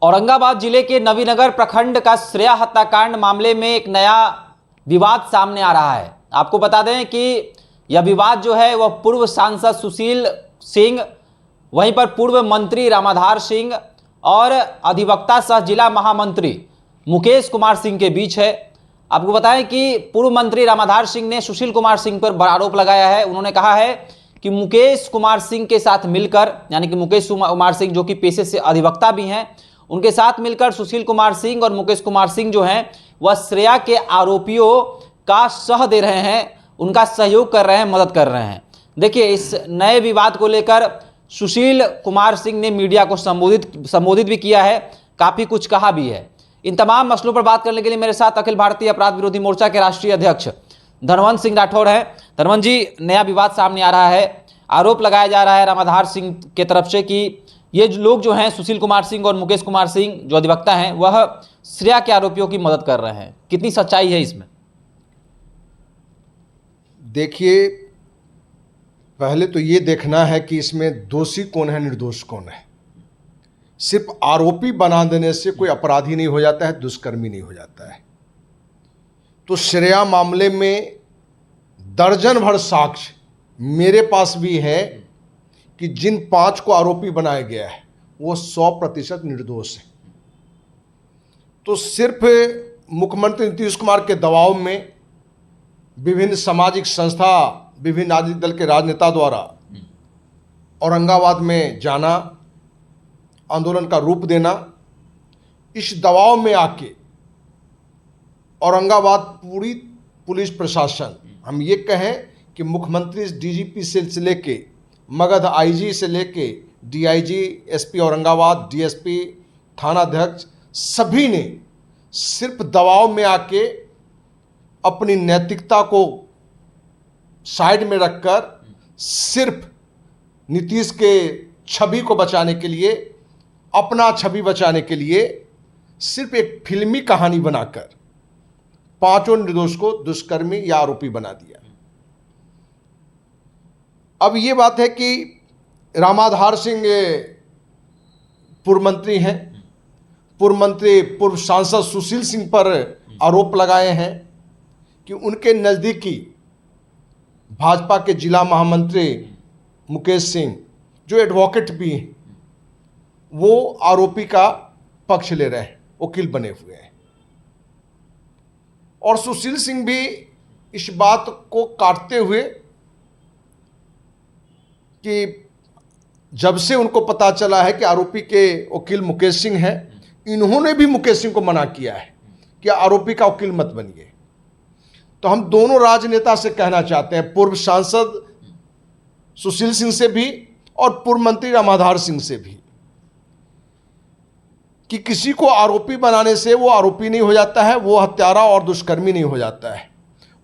औरंगाबाद जिले के नवीनगर प्रखंड का श्रेया हत्याकांड मामले में एक नया विवाद सामने आ रहा है। आपको बता दें कि यह विवाद जो है वह पूर्व सांसद सुशील सिंह, वहीं पर पूर्व मंत्री रामाधार सिंह और अधिवक्ता सह जिला महामंत्री मुकेश कुमार सिंह के बीच है। आपको बताएं कि पूर्व मंत्री रामाधार सिंह ने सुशील कुमार सिंह पर बड़ा आरोप लगाया है। उन्होंने कहा है कि मुकेश कुमार सिंह के साथ मिलकर, यानी कि मुकेश कुमार सिंह जो कि पेशे से अधिवक्ता भी हैं, उनके साथ मिलकर सुशील कुमार सिंह और मुकेश कुमार सिंह जो हैं वह श्रेया के आरोपियों का सह दे रहे हैं, उनका सहयोग कर रहे हैं, मदद कर रहे हैं। देखिए, इस नए विवाद को लेकर सुशील कुमार सिंह ने मीडिया को संबोधित भी किया है, काफ़ी कुछ कहा भी है। इन तमाम मसलों पर बात करने के लिए मेरे साथ अखिल भारतीय अपराध विरोधी मोर्चा के राष्ट्रीय अध्यक्ष धनवंत सिंह राठौड़ हैं। धनवंत जी, नया विवाद सामने आ रहा है, आरोप लगाया जा रहा है रामाधार सिंह के तरफ से कि ये लोग जो हैं सुशील कुमार सिंह और मुकेश कुमार सिंह जो अधिवक्ता हैं वह श्रेया के आरोपियों की मदद कर रहे हैं। कितनी सच्चाई है इसमें? देखिए, पहले तो ये देखना है कि इसमें दोषी कौन है, निर्दोष कौन है। सिर्फ आरोपी बना देने से कोई अपराधी नहीं हो जाता है, दुष्कर्मी नहीं हो जाता है। तो श्रेया मामले में दर्जन भर साक्ष्य मेरे पास भी है कि जिन 5 को आरोपी बनाया गया है वो 100% निर्दोष है। तो सिर्फ मुख्यमंत्री नीतीश कुमार के दबाव में विभिन्न सामाजिक संस्था, विभिन्न राजनीतिक दल के राजनेता द्वारा औरंगाबाद में जाना, आंदोलन का रूप देना, इस दबाव में आके औरंगाबाद पूरी पुलिस प्रशासन, हम ये कहें कि मुख्यमंत्री डीजीपी से लेके मगध आईजी से लेके डीआईजी, एसपी औरंगाबाद, डीएसपी, थानाध्यक्ष, सभी ने सिर्फ दबाव में आके अपनी नैतिकता को साइड में रखकर सिर्फ नीतीश के छवि को बचाने के लिए, अपना छवि बचाने के लिए सिर्फ एक फिल्मी कहानी बनाकर 5 निर्दोष को दुष्कर्मी या आरोपी बना दिया। अब ये बात है कि रामाधार सिंह पूर्व मंत्री हैं, पूर्व मंत्री पूर्व सांसद सुशील सिंह पर आरोप लगाए हैं कि उनके नज़दीकी भाजपा के जिला महामंत्री मुकेश सिंह, जो एडवोकेट भी हैं, वो आरोपी का पक्ष ले रहे हैं, वकील बने हुए हैं। और सुशील सिंह भी इस बात को काटते हुए कि जब से उनको पता चला है कि आरोपी के वकील मुकेश सिंह हैं, इन्होंने भी मुकेश सिंह को मना किया है कि आरोपी का वकील मत बनिए। तो हम दोनों राजनेता से कहना चाहते हैं, पूर्व सांसद सुशील सिंह से भी और पूर्व मंत्री रामाधार सिंह से भी, कि किसी को आरोपी बनाने से वो आरोपी नहीं हो जाता है, वो हत्यारा और दुष्कर्मी नहीं हो जाता है।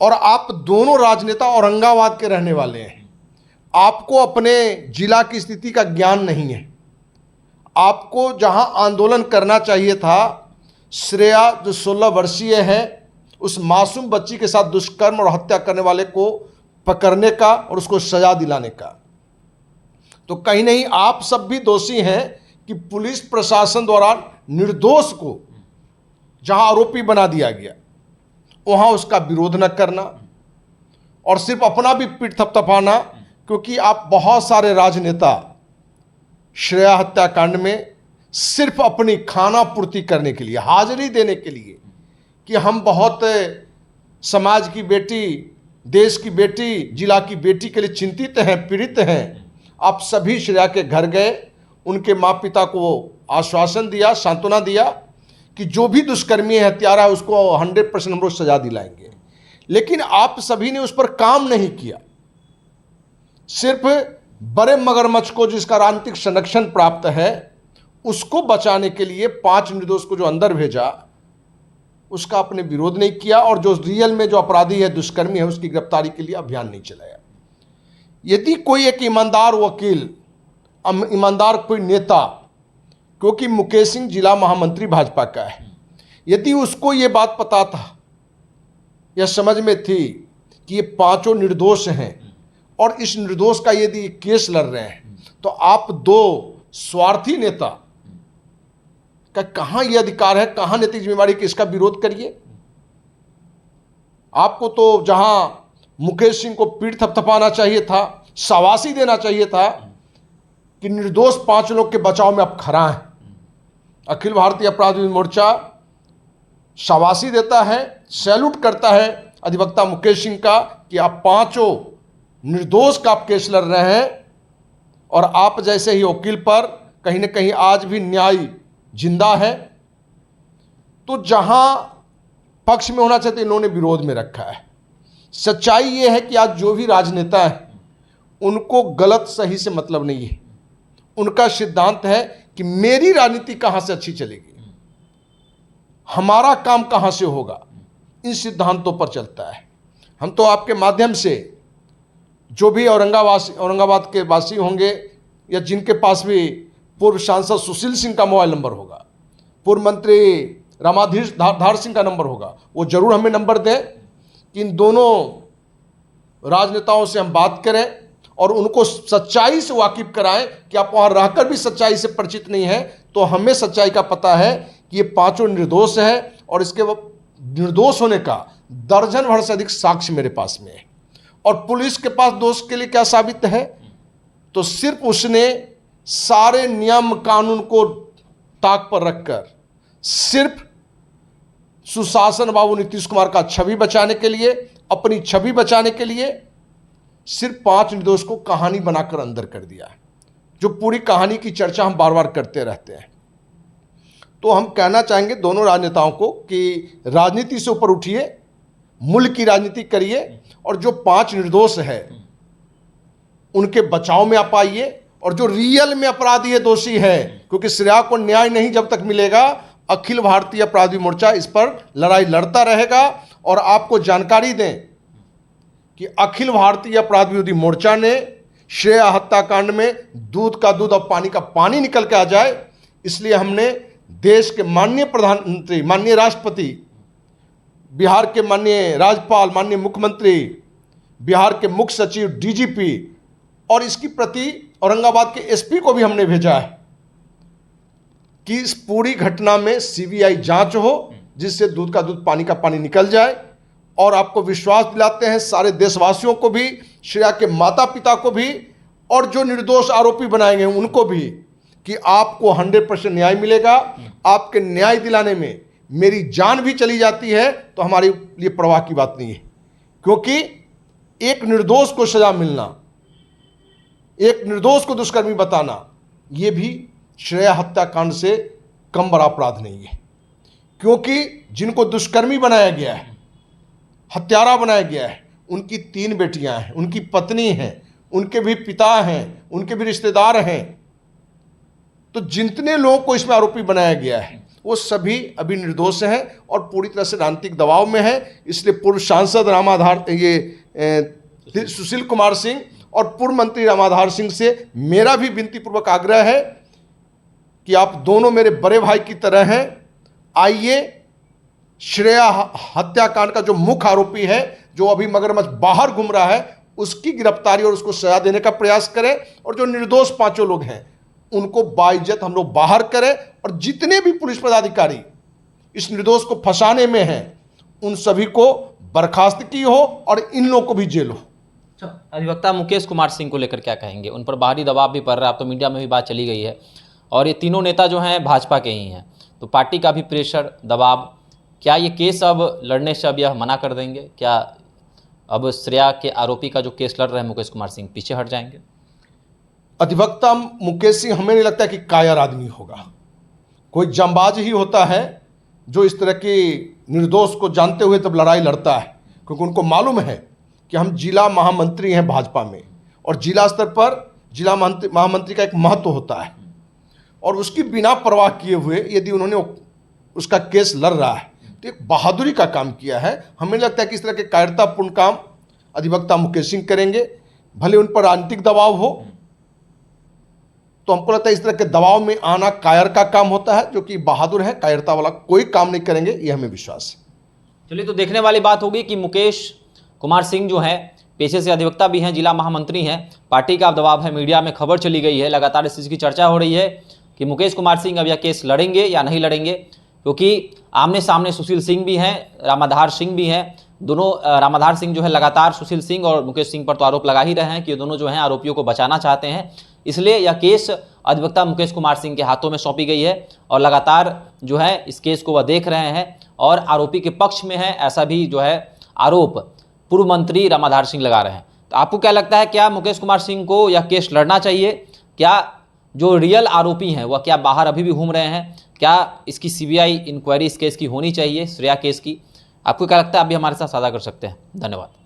और आप दोनों राजनेता औरंगाबाद के रहने वाले हैं, आपको अपने जिला की स्थिति का ज्ञान नहीं है। आपको जहां आंदोलन करना चाहिए था, श्रेया जो 16 वर्षीय है, उस मासूम बच्ची के साथ दुष्कर्म और हत्या करने वाले को पकड़ने का और उसको सजा दिलाने का, तो कहीं नहीं आप सब भी दोषी हैं कि पुलिस प्रशासन द्वारा निर्दोष को जहां आरोपी बना दिया गया वहां उसका विरोध न करना और सिर्फ अपना भी पीठ थपथपाना। क्योंकि आप बहुत सारे राजनेता श्रेया हत्याकांड में सिर्फ अपनी खाना पूर्ति करने के लिए, हाजिरी देने के लिए कि हम बहुत समाज की बेटी, देश की बेटी, जिला की बेटी के लिए चिंतित हैं, पीड़ित हैं, आप सभी श्रेया के घर गए, उनके माँ पिता को आश्वासन दिया, सांत्वना दिया कि जो भी दुष्कर्मी है, हत्यारा है, उसको 100% हम लोग सजा दिलाएंगे। लेकिन आप सभी ने उस पर काम नहीं किया। सिर्फ बड़े मगरमच्छ को, जिसका राजनीतिक संरक्षण प्राप्त है, उसको बचाने के लिए 5 निर्दोष को जो अंदर भेजा, उसका आपने विरोध नहीं किया। और जो रियल में जो अपराधी है, दुष्कर्मी है, उसकी गिरफ्तारी के लिए अभियान नहीं चलाया। यदि कोई एक ईमानदार वकील, ईमानदार कोई नेता, क्योंकि मुकेश सिंह जिला महामंत्री भाजपा का है, यदि उसको ये बात पता था या समझ में थी कि ये 5 निर्दोष हैं और इस निर्दोष का यदि केस लड़ रहे हैं, तो आप 2 स्वार्थी नेता का कहाँ ये अधिकार है, कहाँ नैतिक जिम्मेवारी कि इसका विरोध करिए। आपको तो जहां मुकेश सिंह को पीठ थपथपाना चाहिए था, शाबाशी देना चाहिए था कि निर्दोष 5 लोग के बचाव में आप खड़ा हैं। अखिल भारतीय अपराध विरोधी मोर्चा शाबाशी देता है, सैल्यूट करता है अधिवक्ता मुकेश सिंह का कि आप 5 निर्दोष का आप केस लड़ रहे हैं और आप जैसे ही वकील पर कहीं ना कहीं आज भी न्याय जिंदा है। तो जहां पक्ष में होना चाहिए इन्होंने विरोध में रखा है। सच्चाई ये है कि आज जो भी राजनेता है उनको गलत सही से मतलब नहीं है। उनका सिद्धांत है कि मेरी राजनीति कहां से अच्छी चलेगी, हमारा काम कहां से होगा, इन सिद्धांतों पर चलता है। हम तो आपके माध्यम से जो भी औरंगाबाद के वासी होंगे या जिनके पास भी पूर्व सांसद सुशील सिंह का मोबाइल नंबर होगा, पूर्व मंत्री रामाधीश धार सिंह का नंबर होगा, वो जरूर हमें नंबर दें कि इन दोनों राजनेताओं से हम बात करें और उनको सच्चाई से वाकिफ कराएं कि आप वहाँ रहकर भी सच्चाई से परिचित नहीं हैं। तो हमें सच्चाई का पता है कि ये 5 निर्दोष है और इसके निर्दोष होने का दर्जन भर से अधिक साक्ष्य मेरे पास में है। और पुलिस के पास दोष के लिए क्या साबित है, तो सिर्फ उसने सारे नियम कानून को ताक पर रखकर सिर्फ सुशासन बाबू नीतीश कुमार का छवि बचाने के लिए, अपनी छवि बचाने के लिए सिर्फ 5 निर्दोष को कहानी बनाकर अंदर कर दिया है, जो पूरी कहानी की चर्चा हम बार बार करते रहते हैं। तो हम कहना चाहेंगे दोनों राजनेताओं को कि राजनीति से ऊपर उठिए, मुल्क की राजनीति करिए और जो 5 निर्दोष है उनके बचाव में आप आइए। और जो रियल में अपराधी है, दोषी है, क्योंकि श्रेया को न्याय नहीं जब तक मिलेगा, अखिल भारतीय अपराधी मोर्चा इस पर लड़ाई लड़ता रहेगा। और आपको जानकारी दें कि अखिल भारतीय अपराध विरोधी मोर्चा ने श्रेया हत्याकांड में दूध का दूध और पानी का पानी निकल के आ जाए, इसलिए हमने देश के माननीय प्रधानमंत्री, माननीय राष्ट्रपति, बिहार के माननीय राज्यपाल, माननीय मुख्यमंत्री, बिहार के मुख्य सचिव, डीजीपी और इसकी प्रति औरंगाबाद के एसपी को भी हमने भेजा है कि इस पूरी घटना में सीबीआई जांच हो, जिससे दूध का दूध पानी का पानी निकल जाए। और आपको विश्वास दिलाते हैं सारे देशवासियों को भी, श्रेया के माता पिता को भी और जो निर्दोष आरोपी बनाए गए उनको भी, कि आपको 100% न्याय मिलेगा। आपके न्याय दिलाने में मेरी जान भी चली जाती है तो हमारे लिए परवाह की बात नहीं है, क्योंकि एक निर्दोष को सजा मिलना, एक निर्दोष को दुष्कर्मी बताना, यह भी श्रेया हत्याकांड से कम बड़ा अपराध नहीं है। क्योंकि जिनको दुष्कर्मी बनाया गया है, हत्यारा बनाया गया है, उनकी 3 बेटियां हैं, उनकी पत्नी हैं, उनके भी पिता हैं, उनके भी रिश्तेदार हैं। तो जितने लोगों को इसमें आरोपी बनाया गया है वो सभी अभी निर्दोष हैं और पूरी तरह से राजनीतिक दबाव में है। इसलिए पूर्व सांसद सुशील कुमार सिंह और पूर्व मंत्री रामाधार सिंह से मेरा भी विनतीपूर्वक आग्रह है कि आप दोनों मेरे बड़े भाई की तरह हैं। आइए, श्रेया हत्याकांड का जो मुख्य आरोपी है, जो अभी मगरमच्छ बाहर घूम रहा है, उसकी गिरफ्तारी और उसको सजा देने का प्रयास करें। और जो निर्दोष 5 लोग हैं उनको बाइज्जत हम लोग बाहर करें। और जितने भी पुलिस पदाधिकारी इस निर्दोष को फंसाने में हैं उन सभी को बर्खास्त की हो और इन लोगों को भी जेल हो। अधिवक्ता मुकेश कुमार सिंह को लेकर क्या कहेंगे? उन पर बाहरी दबाव भी पड़ रहा है, अब तो मीडिया में भी बात चली गई है और ये तीनों नेता जो हैं भाजपा के ही हैं, तो पार्टी का भी प्रेशर, दबाव, क्या ये केस अब लड़ने से अब यह मना कर देंगे? क्या अब श्रेया के आरोपी का जो केस लड़ रहे हैं मुकेश कुमार सिंह पीछे हट जाएंगे? अधिवक्ता मुकेश सिंह हमें नहीं लगता कि कायर आदमी होगा, कोई जंबाज ही होता है जो इस तरह की निर्दोष को जानते हुए तब लड़ाई लड़ता है, क्योंकि उनको मालूम है कि हम जिला महामंत्री हैं भाजपा में और जिला स्तर पर जिला महामंत्री का एक महत्व होता है। और उसकी बिना परवाह किए हुए यदि उन्होंने उसका केस लड़ रहा है तो एक बहादुरी का काम किया है। हमें लगता है कि इस तरह के कायरतापूर्ण काम अधिवक्ता मुकेश सिंह करेंगे, भले उन पर राजनीतिक दबाव हो। तो हमको लगता है इस तरह के दबाव में आना कायर का काम होता है, जो कि बहादुर है। कायरता वाला कोई काम नहीं करेंगे, ये हमें विश्वास है। चलिए, तो देखने वाली बात होगी कि मुकेश कुमार सिंह जो हैं पेशे से अधिवक्ता भी हैं, जिला महामंत्री हैं, पार्टी का दबाव है, मीडिया में खबर चली गई है, लगातार इस चीज़ की चर्चा हो रही है। कि मुकेश कुमार सिंह अब यह केस लड़ेंगे या नहीं लड़ेंगे, क्योंकि आमने सामने सुशील सिंह भी हैं, रामाधार सिंह भी हैं। दोनों रामाधार सिंह जो है लगातार सुशील सिंह और मुकेश सिंह पर तो आरोप लगा ही रहे हैं कि ये दोनों जो हैं आरोपियों को बचाना चाहते हैं, इसलिए यह केस अधिवक्ता मुकेश कुमार सिंह के हाथों में सौंपी गई है और लगातार जो है इस केस को वह देख रहे हैं और आरोपी के पक्ष में है, ऐसा भी जो है आरोप पूर्व मंत्री रामाधार सिंह लगा रहे हैं। तो आपको क्या लगता है, क्या मुकेश कुमार सिंह को यह केस लड़ना चाहिए? क्या जो रियल आरोपी हैं वह क्या बाहर अभी भी घूम रहे हैं? क्या इसकी सीबीआई इंक्वायरी इस केस की होनी चाहिए, श्रेया केस की? आपको क्या लगता है? आप भी हमारे साथ साझा कर सकते हैं। धन्यवाद।